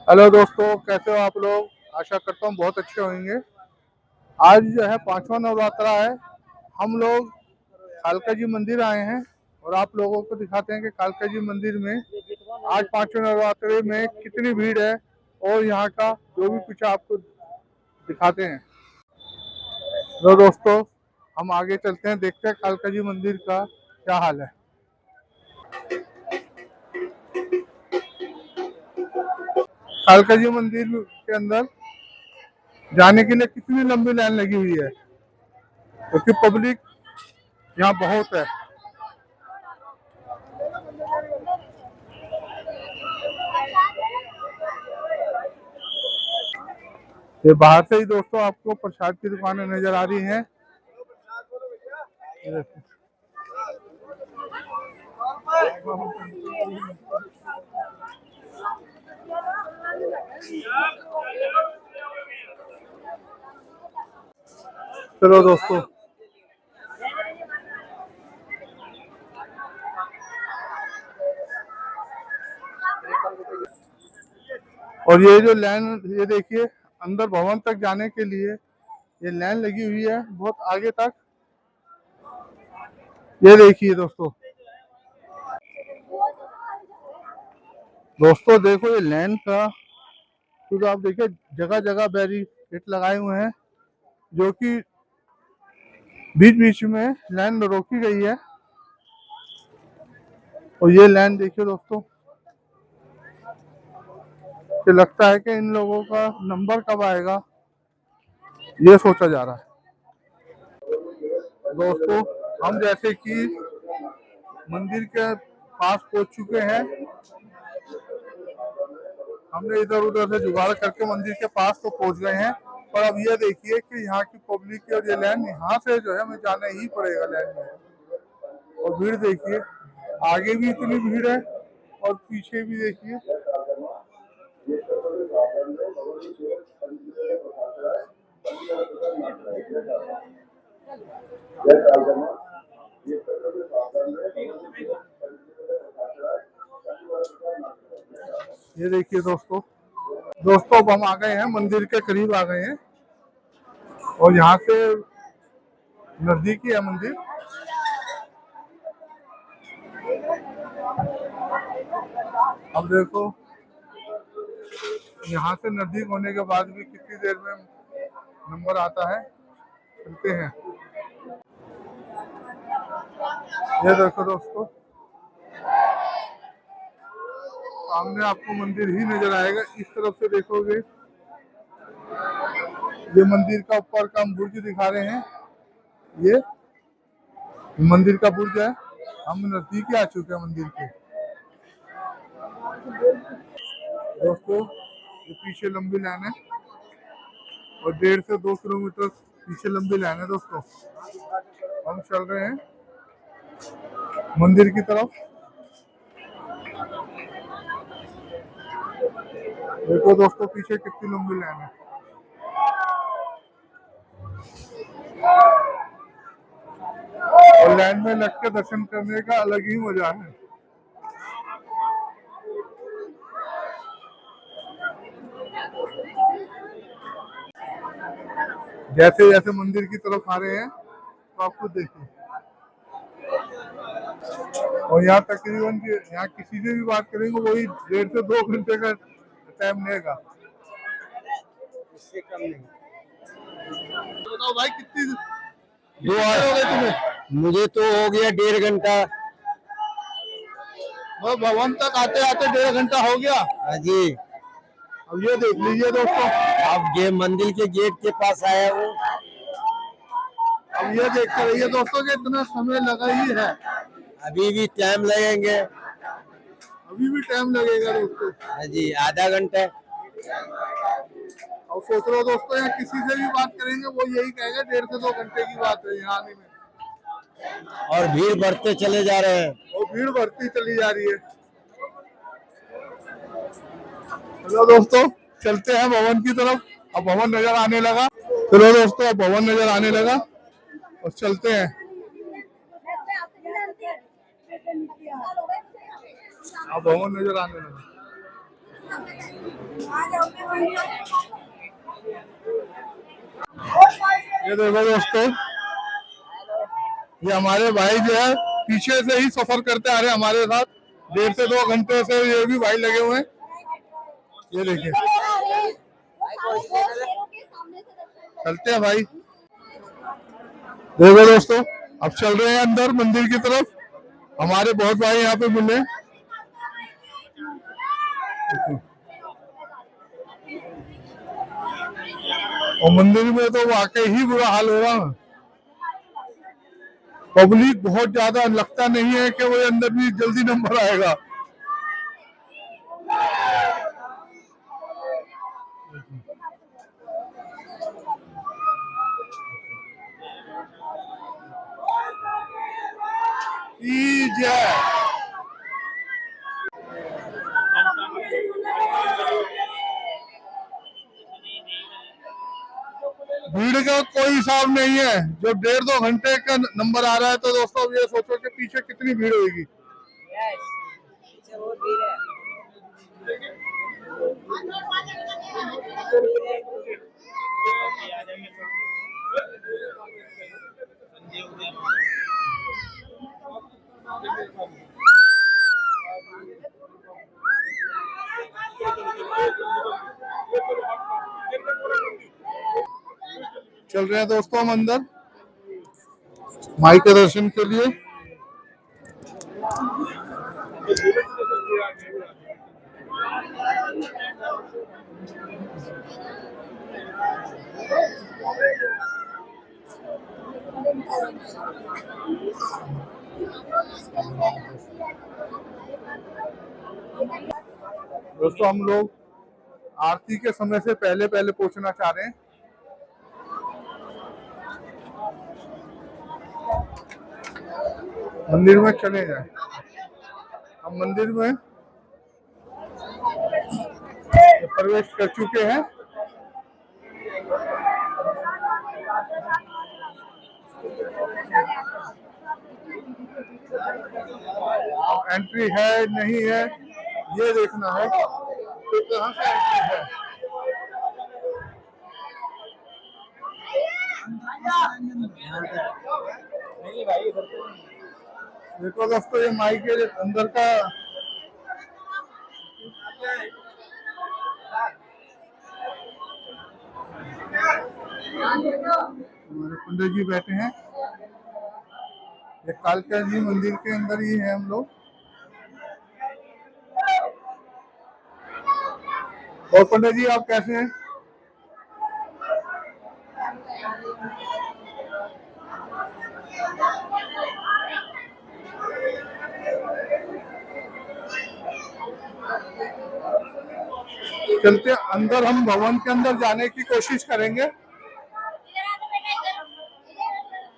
Hello दोस्तों, कैसे हो आप लोग। आशा करता हूँ बहुत अच्छे होंगे। आज जो है पांचवा नवरात्रा है। हम लोग कालका जी मंदिर आए हैं और आप लोगों को दिखाते हैं कि कालका जी मंदिर में आज पांचवें नवरात्रे में कितनी भीड़ है और यहाँ का जो भी कुछ आपको दिखाते हैं। तो दोस्तों, हम आगे चलते हैं, देखते हैं कालका जी मंदिर का क्या हाल है। कालका जी मंदिर के अंदर जाने के लिए कितनी लंबी लाइन लगी हुई है, क्योंकि पब्लिक यहाँ बहुत है। ये बाहर से ही दोस्तों आपको प्रसाद की दुकानें नजर आ रही हैं। चलो दोस्तों, और ये जो लाइन, ये देखिए, अंदर भवन तक जाने के लिए ये लाइन लगी हुई है बहुत आगे तक। ये देखिए दोस्तों, देखो ये लाइन का, तो आप देखिए जगह जगह बैरिकेड लगाए हुए हैं, जो कि बीच बीच में लाइन रोकी गई है। और ये लाइन देखिए दोस्तों, कि लगता है कि इन लोगों का नंबर कब आएगा, ये सोचा जा रहा है। दोस्तों, हम जैसे कि मंदिर के पास पहुंच चुके हैं। हमने इधर उधर से जुगाड़ करके मंदिर के पास तो पहुंच गए हैं। पर अब ये देखिए कि यहाँ की पब्लिक और ये लाइन, यहाँ से जो है हमें जाना ही पड़ेगा लाइन में। और भीड़ देखिए, आगे भी इतनी भीड़ है और पीछे भी देखिए। ये देखिए दोस्तों, अब हम आ गए हैं, मंदिर के करीब आ गए हैं और यहाँ से नजदीक ही है मंदिर। अब देखो, यहाँ से नजदीक होने के बाद भी कितनी देर में नंबर आता है। चलते हैं। ये देखो दोस्तों, सामने आपको मंदिर ही नजर आएगा। इस तरफ से देखोगे, ये मंदिर का ऊपर का हम बुर्ज दिखा रहे हैं। ये मंदिर का बुर्ज है। हम नजदीक ही आ चुके हैं मंदिर के। दोस्तों, ये पीछे लंबी लाइन है और 1.5 से 2 किलोमीटर पीछे लंबी लाइन है दोस्तों। हम चल रहे हैं मंदिर की तरफ। देखो दोस्तों, पीछे कितनी लंबी लाइन है। और लाइन में लग के दर्शन करने का अलग ही मजा है। जैसे जैसे मंदिर की तरफ आ रहे हैं तो आप खुद देखिए। और यहाँ तकरीबन यहाँ किसी से भी बात करेंगे वही 1.5 से 2 घंटे का टाइम लेगा, इससे कम नहीं। तो भाई कितनी दो हो गए तुम्हें? मुझे तो हो गया 1.5 घंटा। भवन तक आते आते 1.5 घंटा हो गया। हाँ जी। अब ये देख लीजिए दोस्तों, अब ये मंदिर के गेट के पास आया हूँ। अब ये देखते रहिए दोस्तों कि इतना समय लगा ही है। अभी भी टाइम लगेंगे। अभी भी टाइम लगेगा दोस्तों। हाँ जी, आधा घंटा। और सोच रहे हो दोस्तों, यहाँ किसी से भी बात करेंगे वो यही कहेगा 1.5 से 2 घंटे की बात है यहाँ आने में। और भीड़ बढ़ते चले जा रहे हैं। और भीड़ बढ़ती चली जा रही है। चलो दोस्तों, चलते हैं भवन की तरफ। अब भवन नजर आने लगा। चलो दोस्तों, अब भवन नजर आने लगा और चलते हैं। अब भवन नजर आने लगा। ये देखो दोस्तों, ये हमारे भाई जो है पीछे से ही सफर करते आ रहे हैं हमारे साथ, 1.5 से 2 घंटे से ये भी भाई लगे हुए हैं। ये देखिए, चलते हैं भाई। देखो दोस्तों, अब चल रहे हैं अंदर मंदिर की तरफ। हमारे बहुत भाई यहाँ पे मिले। और मंदिर में तो वाकई ही बुरा हाल हो रहा है। पब्लिक बहुत ज्यादा, लगता नहीं है कि वो अंदर भी जल्दी नंबर आएगा। जय। भीड़ का कोई हिसाब नहीं है। जब 1.5-2 घंटे का नंबर आ रहा है तो दोस्तों ये सोचो कि पीछे कितनी भीड़ होगी। चल रहे हैं दोस्तों हम अंदर माई के दर्शन के लिए। दोस्तों हम लोग आरती के समय से पहले पहले पहुंचना चाह रहे हैं। मंदिर में चले जाए। हम मंदिर में प्रवेश कर चुके हैं। एंट्री है नहीं है ये देखना है तो कहाँ से एंट्री है। देखो दोस्तों, ये माई के अंदर का हमारे पंडित जी बैठे हैं। ये कालका जी मंदिर के अंदर ही है हम लोग। और पंडित जी आप कैसे हैं? चलते अंदर, हम भवन के अंदर जाने की कोशिश करेंगे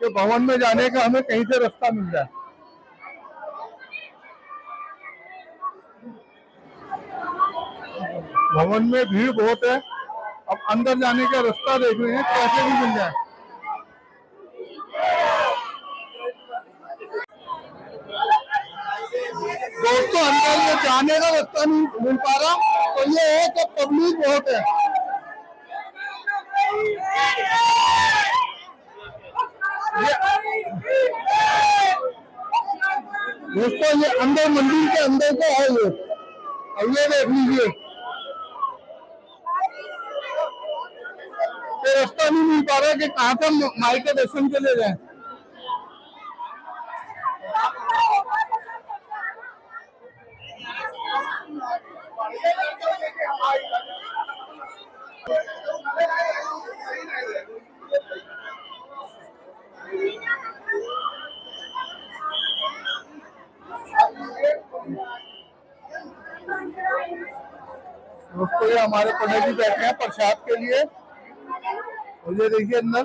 कि भवन में जाने का हमें कहीं से रास्ता मिल जाए। भवन में भीड़ बहुत है। अब अंदर जाने का रास्ता देख रहे हैं कैसे भी मिल जाए। दोस्तों अंदर ये जाने का रास्ता नहीं मिल पा रहा, तो ये है कि पब्लिक बहुत है। दोस्तों ये अंदर मंदिर के अंदर का है ये, अब ये देख लीजिए रास्ता नहीं मिल पा रहा कि कहाँ से माई के दर्शन के लिए जाए। दोस्तों ये हमारे पंडित जी बैठे हैं प्रसाद के लिए। और ये देखिए अंदर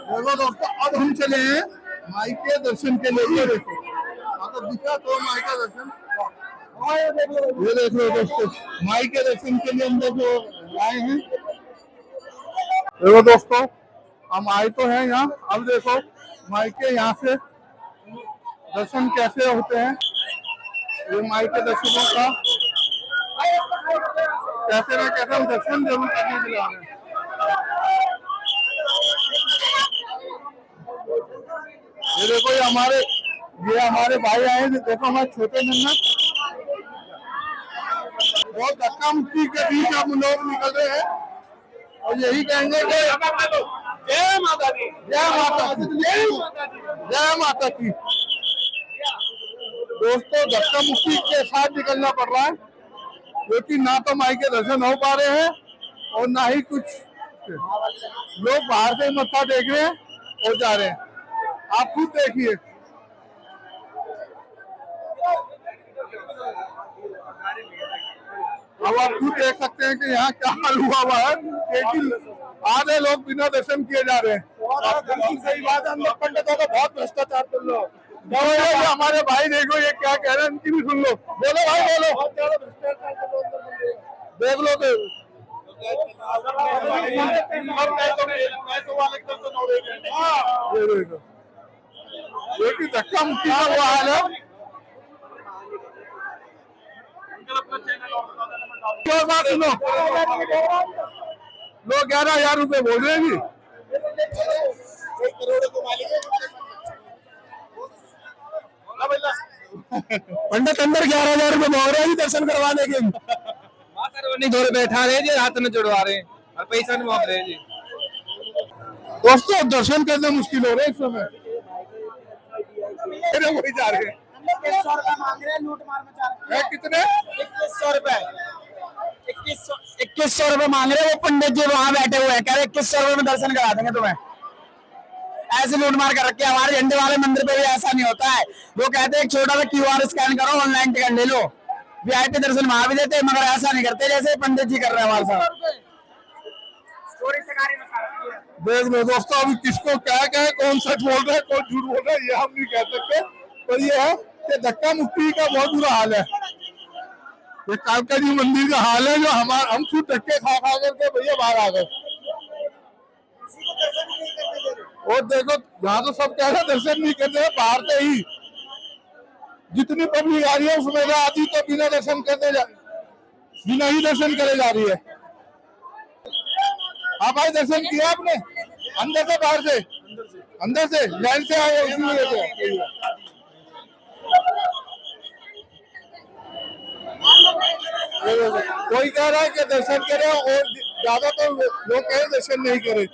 देखो दोस्तों, अब हम चले हैं माई के दर्शन के लिए। देखो अगर दिखा तो माई का दर्शन। ये देख लो दोस्तों, माई के दर्शन के लिए हम लोग आए हैं। देखो दोस्तों, हम आए तो हैं यहाँ। अब देखो माई के यहाँ से दर्शन कैसे होते हैं। ये माई के दर्शनों का कैसे ना कैसे हम दर्शन जरूर करने के लिए आ रहे हैं। ये देखो, ये हमारे भाई आए हैं। देखो हमारे छोटे नन्ना बहुत धक्का मुक्की के बीच हम लोग निकल रहे हैं और यही कहेंगे कि जय माता दी, जय माता दी, जय माता की। दोस्तों, धक्का मुक्की के साथ निकलना पड़ रहा है क्योंकि ना तो माई के दर्शन हो पा रहे हैं और ना ही कुछ लोग बाहर से मत्था देख रहे हैं और जा रहे हैं। आप खुद देखिए। अब आप खुद देख सकते हैं कि यहाँ क्या हाल हुआ है, क्योंकि आधे लोग बिना दर्शन किए जा रहे हैं। सही बात है, हम लोग पंडितों का बहुत भ्रष्टाचार कर लो। हमारे भाई देखो ये क्या कह रहे हैं, इनकी भी सुन लो। बोलो भाई, बोलो। देख लो तो ये धक्का मुक्की का वो हाल है। बात सुनो, लोग 11,000 रुपए बोल रहे हैं जी। पंडित अंदर 11,000 रुपए बोल रहे हैं जी दर्शन करवाने के। दौर बैठा रहे जी, हाथ में जुड़वा रहे हैं और पैसा नहीं मांग रहे जी। दोस्तों, दर्शन करना मुश्किल हो रहा है इस समय। वही जा रहे हैं। 2100 रुपए मांग रहे हैं, लूट मार मचा रहे हैं। कितने? 2100 रुपए। 2100 रुपए मांग रहे हैं। वो पंडित जी वहां बैठे हुए हैं, कह रहे 2100 रुपए में दर्शन करा देंगे तुम्हें। ऐसे लूट मार कर रखे। हमारे झंडे वाले मंदिर पे भी ऐसा नहीं होता है। वो कहते हैं एक छोटा सा QR स्कैन करो, ऑनलाइन टिकट ले लो, VIP दर्शन वहां भी देते, मगर ऐसा नहीं करते जैसे पंडित जी कर रहे हैं हमारे साथ। देख लो दोस्तों, अभी किसको क्या कहे, कौन सच बोल रहा है कौन झूठ बोल रहा है, ये हम नहीं कह सकते। पर ये है कि धक्का मुक्की का बहुत बुरा हाल है। ये कालका जी मंदिर का हाल है जो हम खुद धक्के खा खा करके भैया बाहर आ गए। और देखो, यहाँ तो सब कह रहे दर्शन नहीं करते हैं, बाहर से ही जितनी पब्लिक आ रही है उसमें से आधी तो बिना ही दर्शन करे जा रही है। हाँ भाई, दर्शन किया आपने? अंदर से बाहर से? अंदर से लाइन से आए, उसी वजह से। कोई कह रहा है कि दर्शन करे और ज्यादा तो लोग कह रहे दर्शन नहीं करे।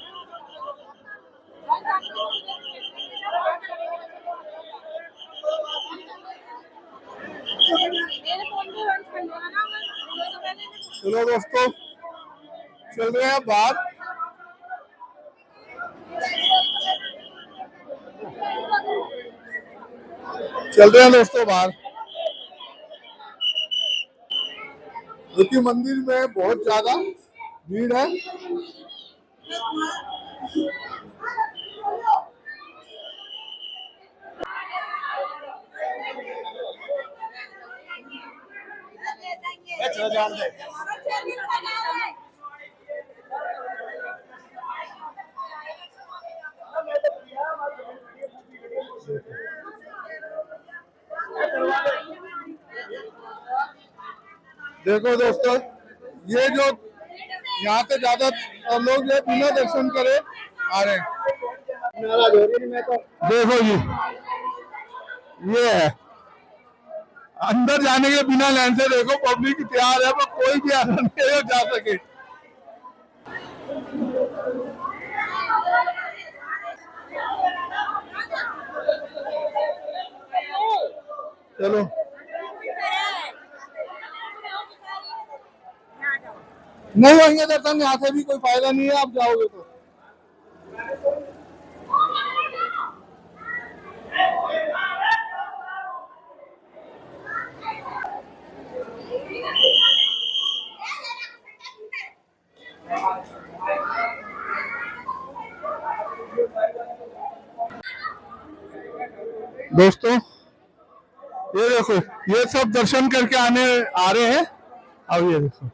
चलो दोस्तों, चल रहे हैं बाहर। चल रहे हैं दोस्तों बाहर, क्योंकि मंदिर में बहुत ज्यादा भीड़ है। देखो दोस्तों, ये जो यहाँ पे ज्यादा लोग जो बिना दर्शन करे आ रहे हैं। देखो जी, ये है अंदर जाने के बिना लाइन से। देखो पब्लिक तैयार है, पर कोई भी ऐसा नहीं है जा सके। चलो, नहीं होंगे दर्शन यहाँ से भी कोई फायदा नहीं है, आप जाओगे तो। दोस्तों, ये देखो, ये सब दर्शन करके आ रहे हैं। अब ये देखो,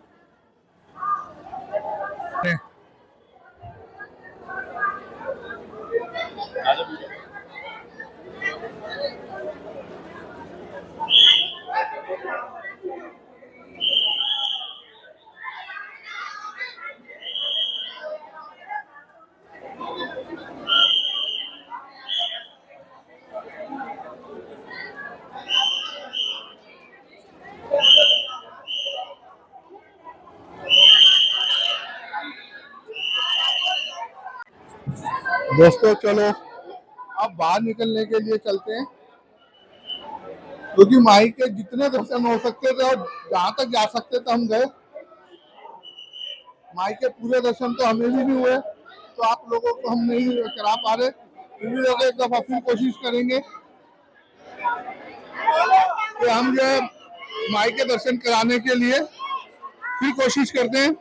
दोस्तों चलो अब बाहर निकलने के लिए चलते हैं, क्योंकि माई के जितने दर्शन हो सकते थे और जहां तक जा सकते थे हम गए। माई के पूरे दर्शन तो हमें भी नहीं हुए, तो आप लोगों को हम नहीं करा पा रहे। फिर भी लोग एक दफा फिर कोशिश करेंगे कि हम जो है माई के दर्शन कराने के लिए फिर कोशिश करते हैं।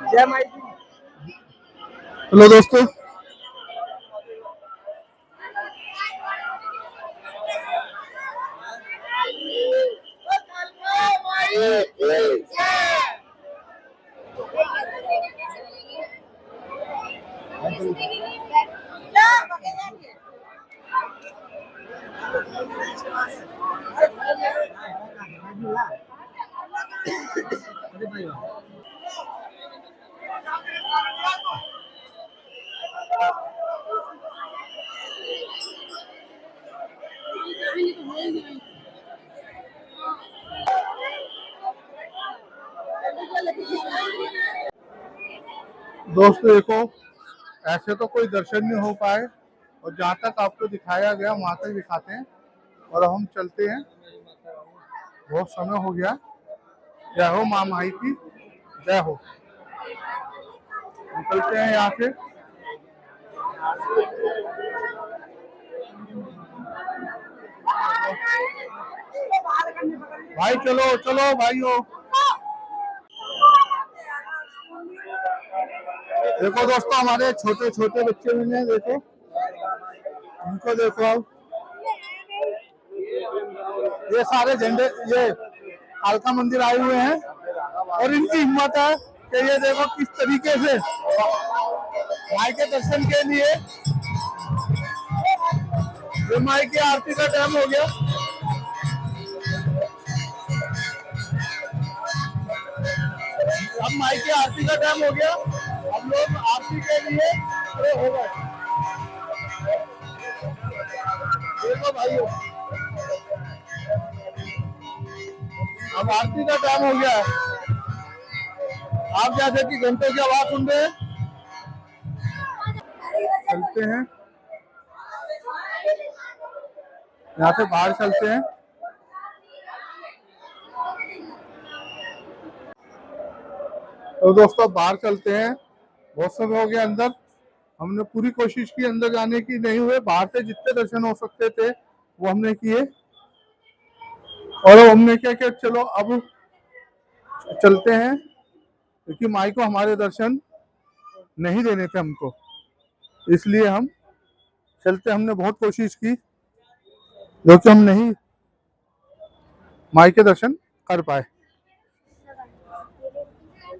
जय माई। हेलो दोस्तों, देखो ऐसे तो कोई दर्शन नहीं हो पाए, और जहाँ तक आपको दिखाया गया वहां तक दिखाते हैं और हम चलते हैं। बहुत समय हो गया। जय हो माँ माई की, जय हो। निकलते हैं यहाँ से। भाई चलो चलो भाइयों। देखो दोस्तों, हमारे छोटे छोटे बच्चे भी हैं, देखो उनको देखो। अब ये सारे झंडे, ये कालका मंदिर आए हुए हैं, और इनकी हिम्मत है कि ये देखो किस तरीके से माई के दर्शन के लिए। ये माई की आरती का टाइम हो गया। अब माई की आरती का टाइम हो गया, हम लोग आरती के लिए खड़े हो गए। देखो भाइयों, अब आरती का टाइम हो गया है। आप जैसे कि घंटों की आवाज सुन रहे हैं। चलते हैं यहाँ से, बाहर चलते हैं। तो दोस्तों बाहर चलते हैं। बहुत समय हो गया अंदर, हमने पूरी कोशिश की अंदर जाने की, नहीं हुए। बाहर से जितने दर्शन हो सकते थे वो हमने किए, और हमने क्या किया, चलो अब चलते हैं, क्योंकि माई को हमारे दर्शन नहीं देने थे हमको, इसलिए हम चलते। हमने बहुत कोशिश की, जो कि हम नहीं माई के दर्शन कर पाए।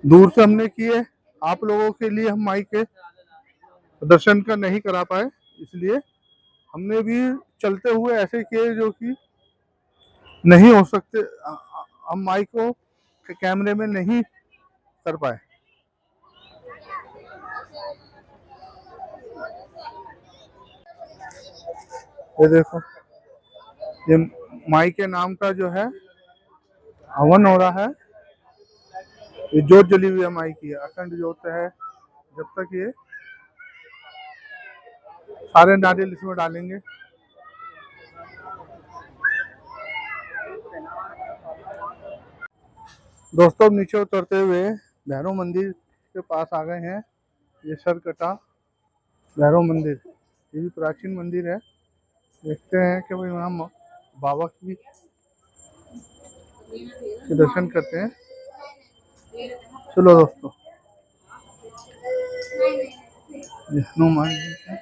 दूर से हमने किए, आप लोगों के लिए हम माई के दर्शन का नहीं करा पाए, इसलिए हमने भी चलते हुए ऐसे किए जो कि नहीं हो सकते। हम माई को कैमरे में नहीं कर पाए। ये देखो, ये माई के नाम का जो है हवन हो रहा है। ये जोत जली हुई है माई की, अखंड जोत है। जब तक ये सारे नारियल इसमें डालेंगे। दोस्तों नीचे उतरते हुए भैरव मंदिर के पास आ गए हैं। ये सरकटा भैरव मंदिर, ये भी प्राचीन मंदिर है। देखते हैं कि भाई वहाँ बाबा की दर्शन करते हैं। चलो दोस्तों, हनुमान जी का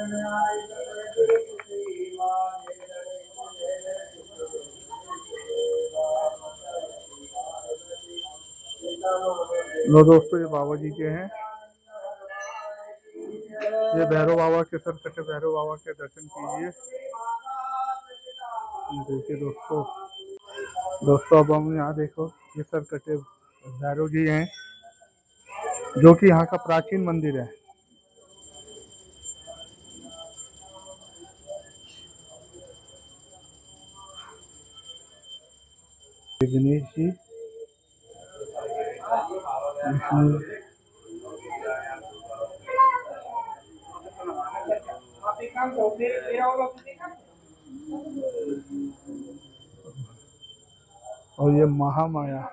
लो दोस्तों, ये बाबा जी के हैं। ये भैरव बाबा के सर कटे भैरव बाबा के दर्शन कीजिए। देखिए दोस्तों अब हम यहाँ देखो, ये सर कटे भैरव जी हैं, जो कि यहाँ का प्राचीन मंदिर है। गणेश जी, और ये महामाया।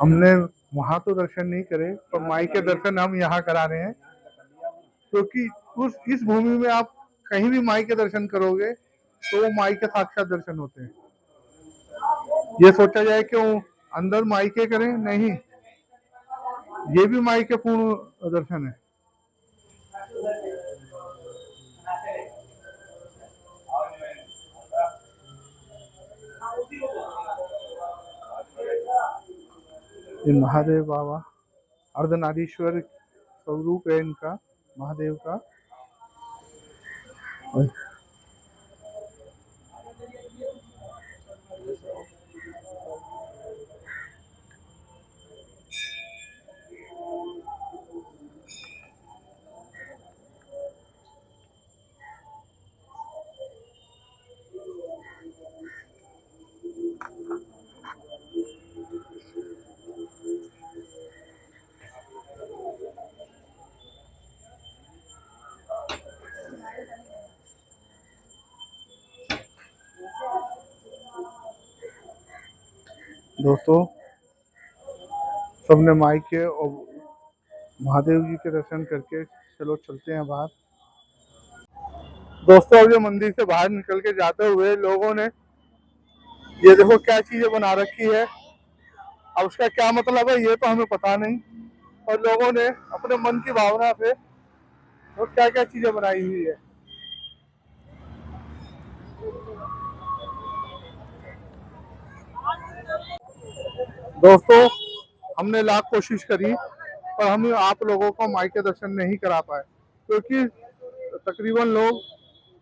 हमने वहां तो दर्शन नहीं करे, पर माई के दर्शन हम यहाँ करा रहे हैं, क्योंकि इस भूमि में आप कहीं भी माई के दर्शन करोगे तो वो माई के साक्षात दर्शन होते हैं। ये सोचा जाए क्यों अंदर माई के करें, नहीं, ये भी माई के पूर्ण दर्शन है। ये महादेव बाबा अर्धनारीश्वर स्वरूप है इनका, महादेव का। दोस्तों सबने माई के और महादेव जी के दर्शन करके चलो चलते हैं बाहर। दोस्तों अब ये मंदिर से बाहर निकल के जाते हुए लोगों ने ये देखो क्या चीजें बना रखी है। अब उसका क्या मतलब है ये तो हमें पता नहीं, और लोगों ने अपने मन की भावना से वो क्या क्या चीजें बनाई हुई है। दोस्तों हमने लाख कोशिश करी, पर हम आप लोगों को माई के दर्शन नहीं करा पाए, क्योंकि तकरीबन लोग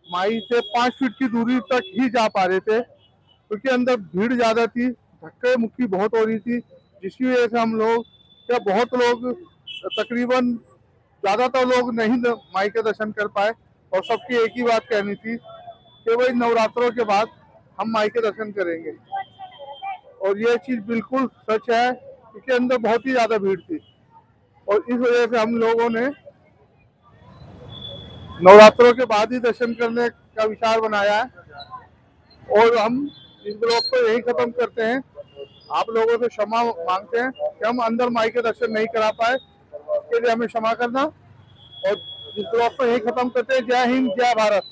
माई से 5 फीट की दूरी तक ही जा पा रहे थे, क्योंकि अंदर भीड़ ज्यादा थी, धक्के मुक्की बहुत हो रही थी, जिसकी वजह से हम लोग या बहुत लोग तकरीबन ज्यादातर लोग नहीं माई के दर्शन कर पाए। और सबकी एक ही बात कहनी थी कि भाई नवरात्रों के बाद हम माई के दर्शन करेंगे, और ये चीज बिल्कुल सच है, क्योंकि अंदर बहुत ही ज्यादा भीड़ थी। और इस वजह से हम लोगों ने नवरात्रों के बाद ही दर्शन करने का विचार बनाया है। और हम इस ब्लॉग को यही खत्म करते हैं। आप लोगों से क्षमा मांगते हैं कि हम अंदर माई के दर्शन नहीं करा पाए, इसके लिए हमें क्षमा करना। और इस ब्लॉग को यही खत्म करते हैं। जय हिंद, जय भारत।